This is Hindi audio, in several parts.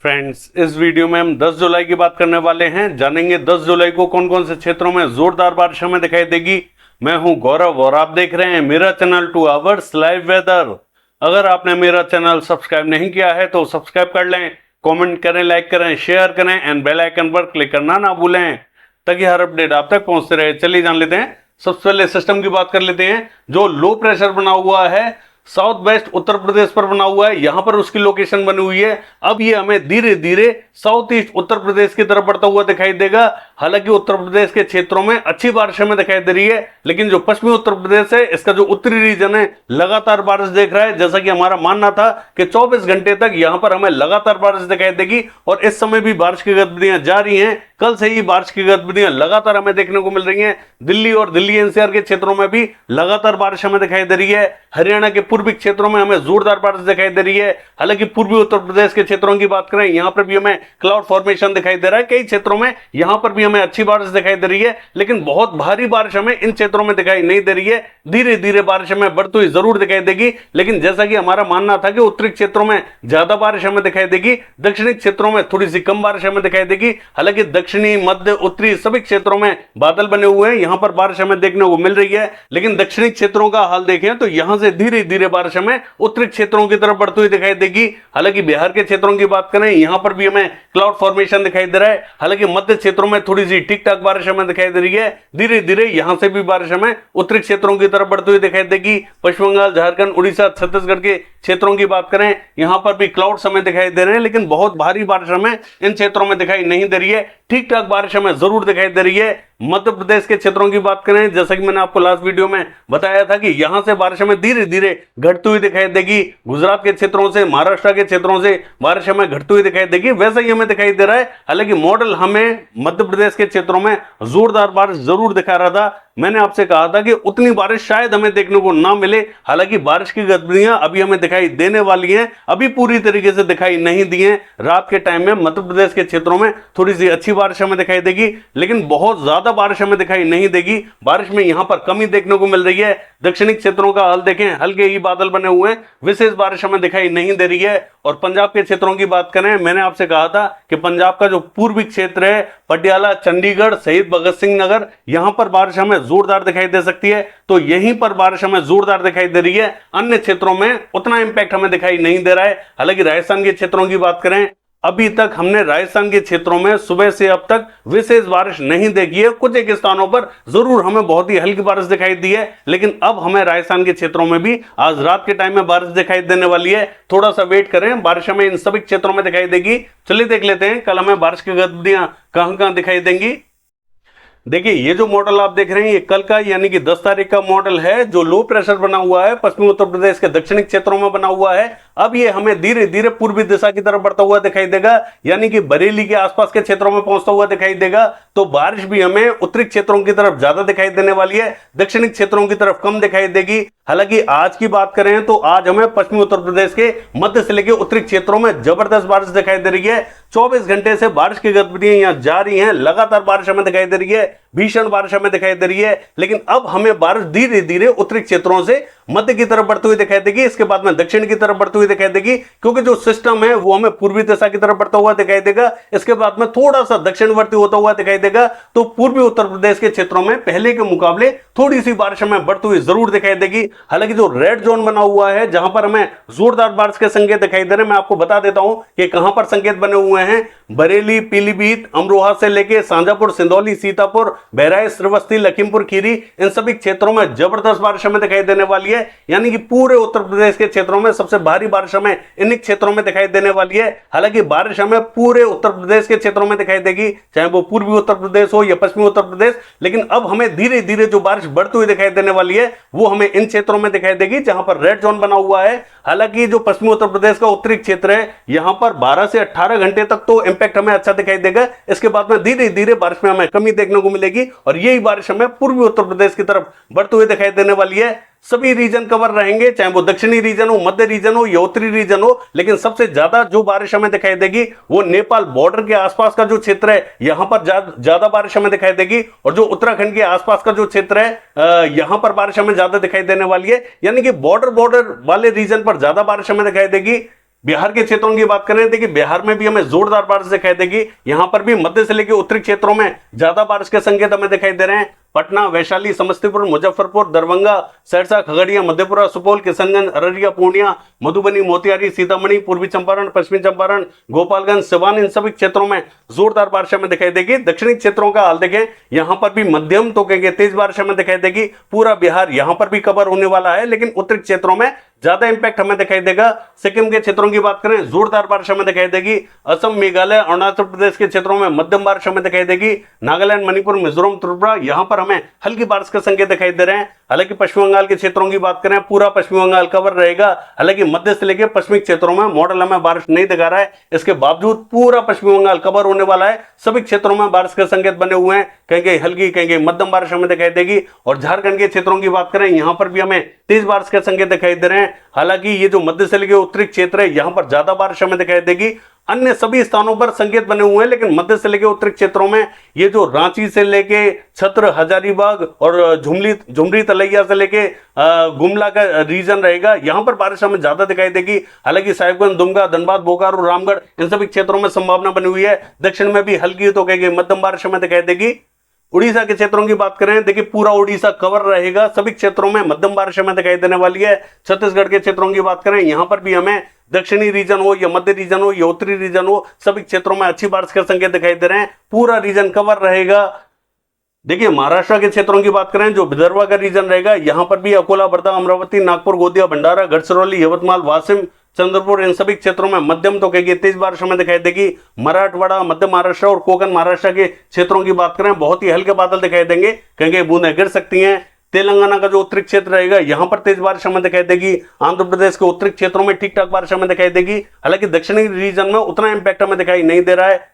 फ्रेंड्स, इस वीडियो में हम 10 जुलाई की बात करने वाले हैं। जानेंगे 10 जुलाई को कौन कौन से क्षेत्रों में जोरदार बारिश हमें दिखाई देगी। मैं हूं गौरव और आप देख रहे हैं मेरा चैनल 2 आवर्स लाइव वेदर। अगर आपने मेरा चैनल सब्सक्राइब नहीं किया है तो सब्सक्राइब कर लें, कमेंट करें, लाइक करें, शेयर करें एंड बेल आइकन पर क्लिक करना ना भूलें ताकि हर अपडेट आप तक पहुंचते रहे। चलिए जान लेते हैं। सबसे पहले सिस्टम की बात कर लेते हैं। जो लो प्रेशर बना हुआ है साउथ वेस्ट उत्तर प्रदेश पर बना हुआ है, यहां पर उसकी लोकेशन बनी हुई है। अब ये हमें धीरे धीरे साउथ ईस्ट उत्तर प्रदेश की तरफ बढ़ता हुआ दिखाई देगा। हालांकि उत्तर प्रदेश के क्षेत्रों में अच्छी बारिश हमें दिखाई दे रही है, लेकिन जो पश्चिमी उत्तर प्रदेश है, इसका जो उत्तरी रीजन है, लगातार बारिश देख रहा है। जैसा कि हमारा मानना था कि 24 घंटे तक यहां पर हमें लगातार बारिश दिखाई देगी और इस समय भी बारिश की गतिविधियां जारी हैं। कल से ही बारिश की गतिविधियां लगातार हमें देखने को मिल रही हैं। दिल्ली और दिल्ली एनसीआर के क्षेत्रों में भी लगातार बारिश हमें दिखाई दे रही है। हरियाणा के पूर्वी क्षेत्रों में हमें जोरदार बारिश दिखाई दे रही है। हालांकि पूर्वी उत्तर प्रदेश के क्षेत्रों की बात करें, यहां पर भी हमें क्लाउड फॉर्मेशन दिखाई दे रहा है। कई क्षेत्रों में यहां पर भी हमें अच्छी बारिश दिखाई दे रही है, लेकिन बहुत भारी बारिश हमें इन क्षेत्रों में दिखाई नहीं दे रही है। धीरे धीरे बारिश हमें बढ़ती हुई जरूर दिखाई देगी, लेकिन जैसा कि हमारा मानना था कि उत्तरी क्षेत्रों में ज्यादा बारिश हमें दिखाई देगी, दक्षिणी क्षेत्रों में थोड़ी सी कम बारिश हमें दिखाई देगी। हालांकि दक्षिणी, मध्य, उत्तरी सभी क्षेत्रों में बादल बने हुए हैं, यहां पर बारिश हमें देखने को मिल रही है। लेकिन दक्षिणी क्षेत्रों का हाल देखें तो यहां से धीरे धीरे बारिश हमें उत्तरी क्षेत्रों की तरफ बढ़ती हुई दिखाई देगी। हालांकि बिहार के क्षेत्रों की बात करें, यहां पर भी हमें क्लाउड फॉर्मेशन दिखाई दे रहा है। हालांकि मध्य क्षेत्रों में थोड़ी सी ठीक ठाक बारिश हमें दिखाई दे रही है। धीरे धीरे यहां से भी बारिश हमें उत्तरी क्षेत्रों की तरफ बढ़ती हुई दिखाई देगी। पश्चिम बंगाल, झारखंड, उड़ीसा, छत्तीसगढ़ के क्षेत्रों की बात करें, यहां पर भी क्लाउड्स हमें दिखाई दे रहे हैं, लेकिन बहुत भारी बारिश हमें इन क्षेत्रों में दिखाई नहीं दे रही है। ठीक ठाक बारिश हमें जरूर दिखाई दे रही है। मध्य प्रदेश के क्षेत्रों की बात करें, जैसा कि मैंने आपको लास्ट वीडियो में बताया था कि यहां से बारिश हमें धीरे धीरे घटती हुई दिखाई देगी। गुजरात के क्षेत्रों से, महाराष्ट्र के क्षेत्रों से बारिश हमें घटती हुई दिखाई देगी, वैसा ही हमें दिखाई दे रहा है। हालांकि मॉडल हमें मध्य प्रदेश के क्षेत्रों में जोरदार बारिश जरूर दिखा रहा था। मैंने आपसे कहा था कि उतनी बारिश शायद हमें देखने को ना मिले। हालांकि बारिश की गतिविधियां अभी हमें दिखाई देने वाली हैं, अभी पूरी तरीके से दिखाई नहीं दी हैं। रात के टाइम में मध्य प्रदेश के क्षेत्रों में थोड़ी सी अच्छी बारिश हमें दिखाई देगी, लेकिन बहुत ज्यादा बारिश हमें दिखाई नहीं देगी। बारिश में यहां पर कमी देखने को मिल रही है। दक्षिणी क्षेत्रों का हाल देखें, हल्के ही बादल बने हुए हैं, विशेष बारिश हमें दिखाई नहीं दे रही है। और पंजाब के क्षेत्रों की बात करें, मैंने आपसे कहा था कि पंजाब का जो पूर्वी क्षेत्र है, पटियाला, चंडीगढ़, शहीद भगत सिंह नगर, यहां पर बारिश हमें जोरदार दिखाई दे सकती है। तो यहीं पर बारिश हमें जोरदार दिखाई दे रही है। अन्य क्षेत्रों में उतना इंपैक्ट हमें दिखाई नहीं दे रहा है। हालांकि राजस्थान के क्षेत्रों की बात करें, अभी तक हमने राजस्थान के क्षेत्रों में सुबह से अब तक विशेष बारिश नहीं देखी है। कुछ एक स्थानों पर जरूर हमें बहुत ही हल्की बारिश दिखाई दी है, लेकिन अब हमें राजस्थान के क्षेत्रों में भी आज रात के टाइम में बारिश दिखाई देने वाली है। थोड़ा सा वेट करें, बारिश हमें इन सभी क्षेत्रों में दिखाई देगी। चलिए देख लेते हैं कल हमें बारिश की गतिविधियां कहां कहां दिखाई देंगी। देखिए, ये जो मॉडल आप देख रहे हैं, ये कल का यानी कि 10 तारीख का मॉडल है। जो लो प्रेशर बना हुआ है पश्चिमी उत्तर प्रदेश के दक्षिणी क्षेत्रों में बना हुआ है, अब ये हमें धीरे धीरे पूर्वी दिशा की तरफ बढ़ता हुआ दिखाई देगा, यानी कि बरेली के आसपास के क्षेत्रों में पहुंचता हुआ दिखाई देगा। तो बारिश भी हमें उत्तरी क्षेत्रों की तरफ ज्यादा दिखाई देने वाली है, दक्षिणी क्षेत्रों की तरफ कम दिखाई देगी। हालांकि आज की बात करें तो आज हमें पश्चिमी उत्तर प्रदेश के मध्य से लेकर उत्तरी क्षेत्रों में जबरदस्त बारिश दिखाई दे रही है। 24 घंटे से बारिश की गतिविधियां यहां जारी हैं, लगातार बारिश हमें दिखाई दे रही है, भीषण बारिश हमें दिखाई दे रही है। लेकिन अब हमें बारिश धीरे धीरे उत्तरी क्षेत्रों से मध्य की तरफ बढ़ती हुई दिखाई देगी, इसके बाद में दक्षिण की तरफ बढ़ती हुई दिखाई देगी, क्योंकि जो सिस्टम है वो हमें पूर्वी दिशा की तरफ बढ़ता हुआ दिखाई देगा। इसके बाद में थोड़ा सा दक्षिणवर्ती होता हुआ दिखाई देगा। तो पूर्वी उत्तर प्रदेश के क्षेत्रों में पहले के मुकाबले थोड़ी सी बारिश हमें बढ़ती हुई जरूर दिखाई देगी। हालांकि जो रेड जोन बना हुआ है, जहां पर हमें जोरदार बारिश के संकेत दिखाई दे रहे हैं, मैं आपको बता देता हूं कि कहां पर संकेत बने हुए हैं। बरेली, पीलीभीत, अमरोहा से लेकर शाजापुर, सिंदौली, सीतापुर, बहराइच, श्रीवस्ती, लखीमपुर खीरी, इन सभी क्षेत्रों में जबरदस्त बारिश हमें दिखाई देने वाली है। यानी कि पूरे उत्तर प्रदेश के क्षेत्रों में सबसे भारी बारिश हमें इन क्षेत्रों में दिखाई देने वाली है। हालांकि बारिश हमें पूरे उत्तर प्रदेश के क्षेत्रों में दिखाई देगी, चाहे वो पूर्वी उत्तर प्रदेश हो या पश्चिमी उत्तर प्रदेश। लेकिन अब हमें धीरे धीरे जो बारिश बढ़ती हुई दिखाई देने वाली है वो हमें इन क्षेत्रों में दिखाई देगी जहां पर रेड जोन बना हुआ है। हालांकि जो पश्चिमी उत्तर प्रदेश का उत्तरी क्षेत्र है, यहां पर 12 से 18 घंटे तक तो इंपैक्ट हमें अच्छा दिखाई देगा। इसके बाद में धीरे धीरे बारिश में हमें कमी देखने को मिलेगी और यही बारिश हमें पूर्वी उत्तर प्रदेश की तरफ बढ़ते हुए दिखाई देने वाली है। सभी रीजन कवर रहेंगे, चाहे वो दक्षिणी रीजन हो, मध्य रीजन हो या उत्तरी रीजन हो। लेकिन सबसे ज्यादा जो बारिश हमें दिखाई देगी वो नेपाल बॉर्डर के आसपास का जो क्षेत्र है, यहां पर ज्यादा बारिश हमें दिखाई देगी। और जो उत्तराखंड के आसपास का जो क्षेत्र है, यहां पर बारिश हमें ज्यादा दिखाई देने वाली है। यानी कि बॉर्डर वाले रीजन पर ज्यादा बारिश हमें दिखाई देगी। बिहार के क्षेत्रों की बात करें, देखिए बिहार में भी हमें जोरदार बारिश दिखाई देगी। यहां पर भी मध्य से लेकर उत्तरी क्षेत्रों में ज्यादा बारिश के संकेत हमें दिखाई दे रहे हैं। पटना, वैशाली, समस्तीपुर, मुजफ्फरपुर, दरभंगा, सहरसा, खगड़िया, मधेपुरा, सुपौल, किशनगंज, अररिया, पूर्णिया, मधुबनी, मोतिहारी, सीतामढ़ी, पूर्वी चंपारण, पश्चिमी चंपारण, गोपालगंज, सिवान, इन सभी क्षेत्रों में जोरदार बारिश हमें दिखाई देगी। दक्षिणी क्षेत्रों का हाल देखें, यहां पर भी मध्यम तो कहेंगे तेज बारिश हमें दिखाई देगी। पूरा बिहार यहां पर भी कवर होने वाला है, लेकिन उत्तरी क्षेत्रों में ज्यादा इंपैक्ट हमें दिखाई देगा। सिक्किम के क्षेत्रों की बात करें, जोरदार बारिश हमें दिखाई देगी। असम, मेघालय, अरुणाचल प्रदेश के क्षेत्रों में मध्यम बारिश हमें दिखाई देगी। नागालैंड, मणिपुर, मिजोरम, त्रिपुरा, यहां पर हमें हल्की बारिश के संकेत दिखाई दे रहे हैं। हालांकि पश्चिम बंगाल के क्षेत्रों की बात करें, पूरा पश्चिम बंगाल कवर रहेगा। हालांकि मध्य से लेकर पश्चिमी क्षेत्रों में मॉडल हमें बारिश नहीं दिखा रहा है, इसके बावजूद पूरा पश्चिम बंगाल कवर होने वाला है। सभी क्षेत्रों में बारिश के संकेत बने हुए हैं, कहीं हल्की कहीं मध्यम बारिश हमें दिखाई देगी। और झारखंड के क्षेत्रों की बात करें, यहां पर भी हमें तेज बारिश के संकेत दिखाई दे रहे हैं। हालांकि ये जो मध्य से लेकर उत्तरी क्षेत्र है, यहां पर ज्यादा बारिश हमें दिखाई देगी। अन्य सभी स्थानों पर संकेत बने हुए हैं, लेकिन मध्य से लेकर उत्तरी क्षेत्रों में ये जो रांची से लेके छत्र, हजारीबाग और झुमरी तलैया से लेके गुमला का रीजन रहेगा, यहां पर बारिश हमें ज्यादा दिखाई देगी। हालांकि साहिबगंज, दुमका, धनबाद, बोकारो, रामगढ़, इन सभी क्षेत्रों में संभावना बनी हुई है। दक्षिण में भी हल्की तो कहेंगे मध्यम बारिश हमें दिखाई देगी। उड़ीसा के क्षेत्रों की बात करें, देखिए पूरा उड़ीसा कवर रहेगा, सभी क्षेत्रों में मध्यम बारिश हमें दिखाई देने वाली है। छत्तीसगढ़ के क्षेत्रों की बात करें, यहां पर भी हमें दक्षिणी रीजन हो या मध्य रीजन हो या उत्तरी रीजन हो, सभी क्षेत्रों में अच्छी बारिश के संकेत दिखाई दे रहे हैं। पूरा रीजन कवर रहेगा। देखिए महाराष्ट्र के क्षेत्रों की बात करें, जो विदर्भ का रीजन रहेगा, यहां पर भी अकोला, वर्धा, अमरावती, नागपुर, गोंदिया, भंडारा, गढ़चिरौली, यवतमाल, वाशिम, चंद्रपुर, इन सभी क्षेत्रों में मध्यम तो कहेंगे तेज बारिश हमें दिखाई देगी। मराठवाड़ा, मध्य महाराष्ट्र और कोकण महाराष्ट्र के क्षेत्रों की बात करें, बहुत ही हल्के बादल दिखाई देंगे, कहीं बूंदें गिर सकती हैं। तेलंगाना का जो उत्तरी क्षेत्र रहेगा, यहां पर तेज बारिश हमें दिखाई देगी। आंध्र प्रदेश के उत्तरी क्षेत्रों में ठीक ठाक बारिश हमें दिखाई देगी। हालांकि दक्षिणी रीजन में उतना इंपैक्ट हमें दिखाई नहीं दे रहा है।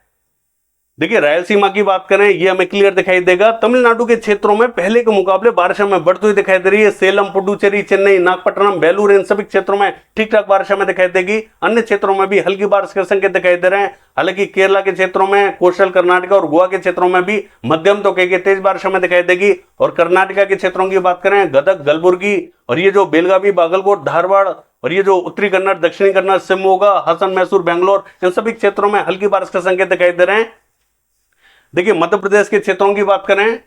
देखिए रायलसीमा की बात करें, ये हमें क्लियर दिखाई देगा। तमिलनाडु के क्षेत्रों में पहले के मुकाबले बारिश हमें बढ़ती हुई दिखाई दे रही है। सेलम, पुडुचेरी, चेन्नई, नागपट्टनम, बेलूर, इन सभी क्षेत्रों में ठीक ठाक बारिश हमें दिखाई देगी। अन्य क्षेत्रों में भी हल्की बारिश के संकेत दिखाई दे रहे हैं। हालांकि केरला के क्षेत्रों में, कोस्टल कर्नाटक और गोवा के क्षेत्रों में भी मध्यम तो कहेंगे तेज बारिश हमें दिखाई देगी। और कर्नाटका के क्षेत्रों की बात करें, गदग, कलबुर्गी और ये जो बेलगावी, बागलकोट, धारवाड़ और ये जो उत्तरी कन्नड़, दक्षिणी कन्नड़, शिवमोगा, हासन, मैसूर, बेंगलोर, इन सभी क्षेत्रों में हल्की बारिश के संकेत दिखाई दे रहे हैं। देखिए मध्य प्रदेश के क्षेत्रों की बात करें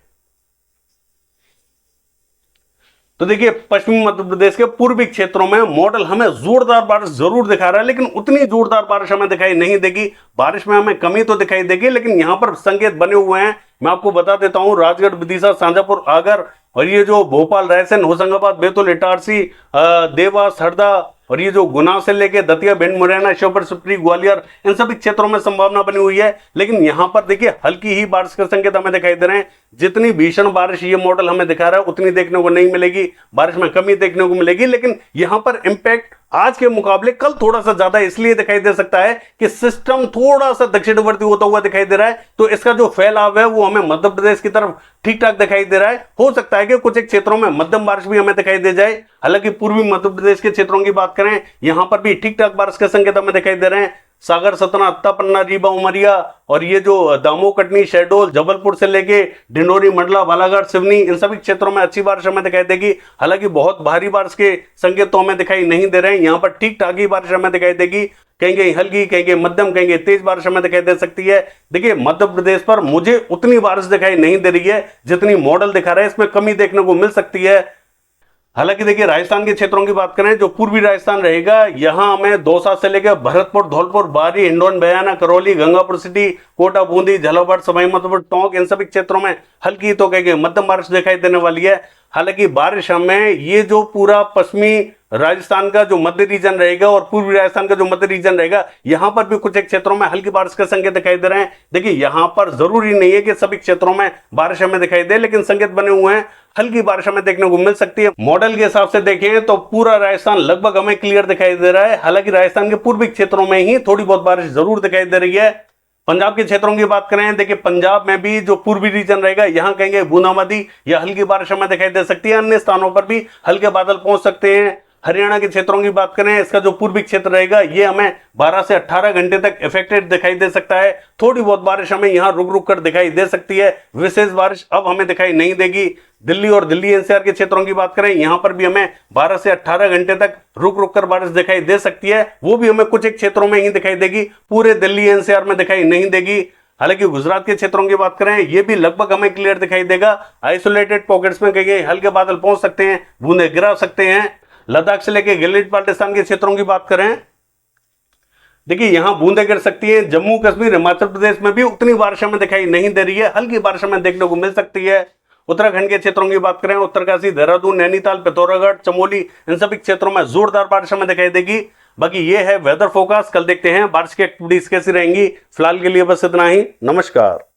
तो देखिए पश्चिमी मध्य प्रदेश के पूर्वी क्षेत्रों में मॉडल हमें जोरदार बारिश जरूर दिखा रहा है, लेकिन उतनी जोरदार बारिश हमें दिखाई नहीं देगी। बारिश में हमें कमी तो दिखाई देगी, लेकिन यहां पर संकेत बने हुए हैं। मैं आपको बता देता हूं, राजगढ़, विदिशा, शाजापुर, आगर और ये जो भोपाल, रायसेन, होशंगाबाद, बैतूल, इटारसी, देवास, हरदा और ये जो गुना से लेके दतिया, भिंड, मुरैना, श्योपुर, सुपरी, ग्वालियर, इन सभी क्षेत्रों में संभावना बनी हुई है। लेकिन यहां पर देखिए हल्की ही बारिश के संकेत हमें दिखाई दे रहे हैं। जितनी भीषण बारिश ये मॉडल हमें दिखा रहा है उतनी देखने को नहीं मिलेगी, बारिश में कमी देखने को मिलेगी। लेकिन यहां पर इंपैक्ट आज के मुकाबले कल थोड़ा सा ज्यादा इसलिए दिखाई दे सकता है कि सिस्टम थोड़ा सा दक्षिणवर्ती होता हुआ दिखाई दे रहा है, तो इसका जो फैलाव है वो हमें मध्य प्रदेश की तरफ ठीक ठाक दिखाई दे रहा है। हो सकता है कि कुछ एक क्षेत्रों में मध्यम बारिश भी हमें दिखाई दे जाए। हालांकि पूर्वी मध्य प्रदेश के क्षेत्रों की बात करें, यहां पर भी ठीक ठाक बारिश के संकेत हमें दिखाई दे रहे हैं। सागर, सतना, अत्ता, पन्ना, रीवा, उमरिया और ये जो दामोह, कटनी, शहडोल, जबलपुर से लेके डिंडोरी, मंडला, बालाघाट, सिवनी, इन सभी क्षेत्रों में अच्छी बारिश हमें दिखाई देगी। हालांकि बहुत भारी बारिश के संकेत तो हमें दिखाई नहीं दे रहे हैं। यहाँ पर ठीक ठाक ही बारिश हमें दिखाई देगी, कहीं हल्की, कहीं मध्यम, कहीं तेज बारिश हमें दिखाई दे सकती है। देखिए मध्य प्रदेश पर मुझे उतनी बारिश दिखाई नहीं दे रही है जितनी मॉडल दिखा रहा है, इसमें कमी देखने को मिल सकती है। हालांकि देखिए राजस्थान के क्षेत्रों की बात करें, जो पूर्वी राजस्थान रहेगा, यहां हमें दौसा से लेकर भरतपुर, धौलपुर, बारी, हिंडौन, बयाना, करौली, गंगापुर सिटी, कोटा, बूंदी, झालावाड़, सवाई माधोपुर, टोंक, इन सभी क्षेत्रों में हल्की तो कहेंगे मध्यम बारिश दिखाई देने वाली है। हालांकि बारिश हमें ये जो पूरा पश्चिमी राजस्थान का जो मध्य रीजन रहेगा और पूर्वी राजस्थान का जो मध्य रीजन रहेगा, यहां पर भी कुछ एक क्षेत्रों में हल्की बारिश के संकेत दिखाई दे रहे हैं। देखिए यहां पर जरूरी नहीं है कि सभी क्षेत्रों में बारिश हमें दिखाई दे, लेकिन संकेत बने हुए हैं, हल्की बारिश हमें देखने को मिल सकती है। मॉडल के हिसाब से देखें तो पूरा राजस्थान लगभग हमें क्लियर दिखाई दे रहा है। हालांकि राजस्थान के पूर्वी क्षेत्रों में ही थोड़ी बहुत बारिश जरूर दिखाई दे रही है। पंजाब के क्षेत्रों की बात करें, देखिए पंजाब में भी जो पूर्वी रीजन रहेगा, यहां कहेंगे बूंदाबांदी या हल्की बारिश हमें दिखाई दे सकती है। अन्य स्थानों पर भी हल्के बादल पहुंच सकते हैं। हरियाणा के क्षेत्रों की बात करें, इसका जो पूर्वी क्षेत्र रहेगा ये हमें 12 से 18 घंटे तक इफेक्टेड दिखाई दे सकता है। थोड़ी बहुत बारिश हमें यहां रुक रुक कर दिखाई दे सकती है, विशेष बारिश अब हमें दिखाई नहीं देगी। दिल्ली और दिल्ली एनसीआर के क्षेत्रों की बात करें, यहां पर भी हमें 12 से 18 घंटे तक रुक रुक कर बारिश दिखाई दे सकती है, वो भी हमें कुछ एक क्षेत्रों में ही दिखाई देगी, पूरे दिल्ली एनसीआर में दिखाई नहीं देगी। हालांकि गुजरात के क्षेत्रों की बात करें, ये भी लगभग हमें क्लियर दिखाई देगा। आइसोलेटेड पॉकेट्स में कहीं हल्के बादल पहुंच सकते हैं, बूंदे गिरा सकते हैं। लद्दाख से लेकर गिलगित बाल्टिस्तान के क्षेत्रों की बात करें, देखिए यहां बूंदे गिर सकती हैं। जम्मू कश्मीर हिमाचल प्रदेश में भी उतनी बारिश हमें दिखाई नहीं दे रही है, हल्की बारिश हमें देखने को मिल सकती है। उत्तराखंड के क्षेत्रों की बात करें, उत्तरकाशी, देहरादून, नैनीताल, पिथौरागढ़, चमोली, इन सभी क्षेत्रों में जोरदार बारिश हमें दिखाई देगी। बाकी ये है वेदर फोरकास्ट। कल देखते हैं बारिश की एक्टिविटीज कैसी रहेंगी। फिलहाल के लिए बस इतना ही। नमस्कार।